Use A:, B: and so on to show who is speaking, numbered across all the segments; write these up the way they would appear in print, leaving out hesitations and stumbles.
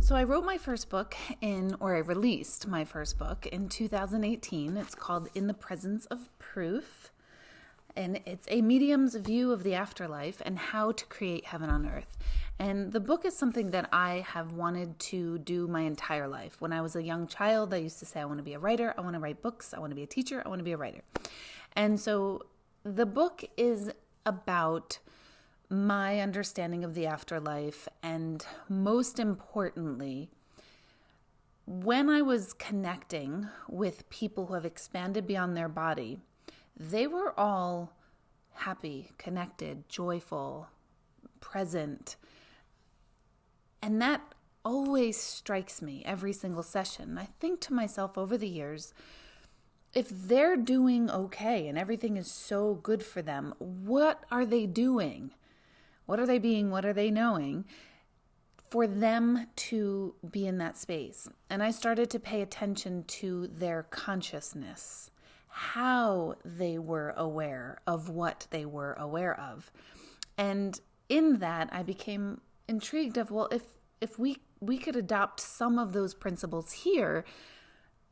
A: So I wrote my first book I released my first book in 2018. It's called In the Presence of Proof. And it's a medium's view of the afterlife and how to create heaven on earth. And the book is something that I have wanted to do my entire life. When I was a young child, I used to say, I want to be a writer, I want to write books, I want to be a teacher, I want to be a writer. And so the book is about my understanding of the afterlife, and most importantly, when I was connecting with people who have expanded beyond their body, they were all happy, connected, joyful, present. And that always strikes me every single session. I think to myself over the years, if they're doing okay and everything is so good for them, what are they doing? What are they being? What are they knowing for them to be in that space? And I started to pay attention to their consciousness, how they were aware of what they were aware of. And in that, I became intrigued of, well, if we could adopt some of those principles here,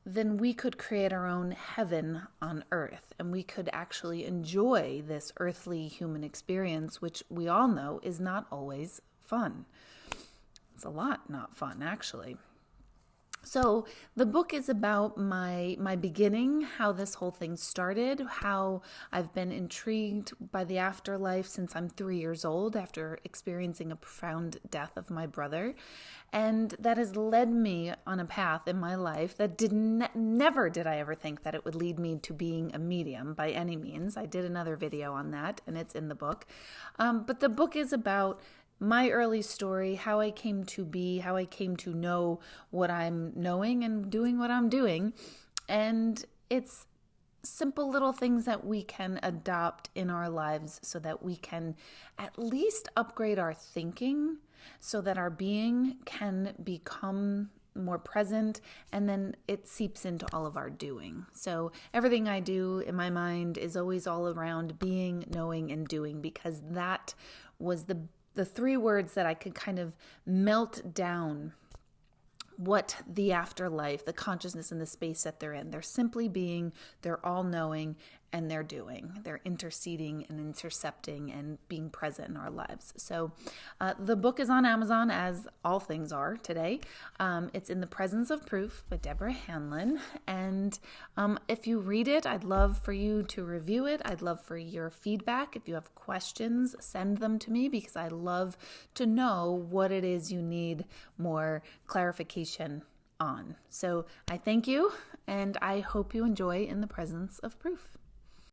A: then we could create our own heaven on earth, and we could actually enjoy this earthly human experience, which we all know is not always fun. It's a lot not fun, actually. So the book is about my beginning, how this whole thing started, how I've been intrigued by the afterlife since I'm 3 years old after experiencing a profound death of my brother. And that has led me on a path in my life that never did I ever think that it would lead me to being a medium by any means. I did another video on that, and it's in the book. But the book is about my early story, how I came to be, how I came to know what I'm knowing and doing what I'm doing. And it's simple little things that we can adopt in our lives so that we can at least upgrade our thinking so that our being can become more present, and then it seeps into all of our doing. So everything I do in my mind is always all around being, knowing, and doing, because that was the 3 words that I could kind of melt down what the afterlife, the consciousness and the space that they're in. They're simply being, they're all knowing, and they're doing. They're interceding and intercepting and being present in our lives. So the book is on Amazon, as all things are today. It's In the Presence of Proof by Deborah Hanlon. And if you read it, I'd love for you to review it. I'd love for your feedback. If you have questions, send them to me, because I love to know what it is you need more clarification on. So I thank you, and I hope you enjoy In the Presence of Proof.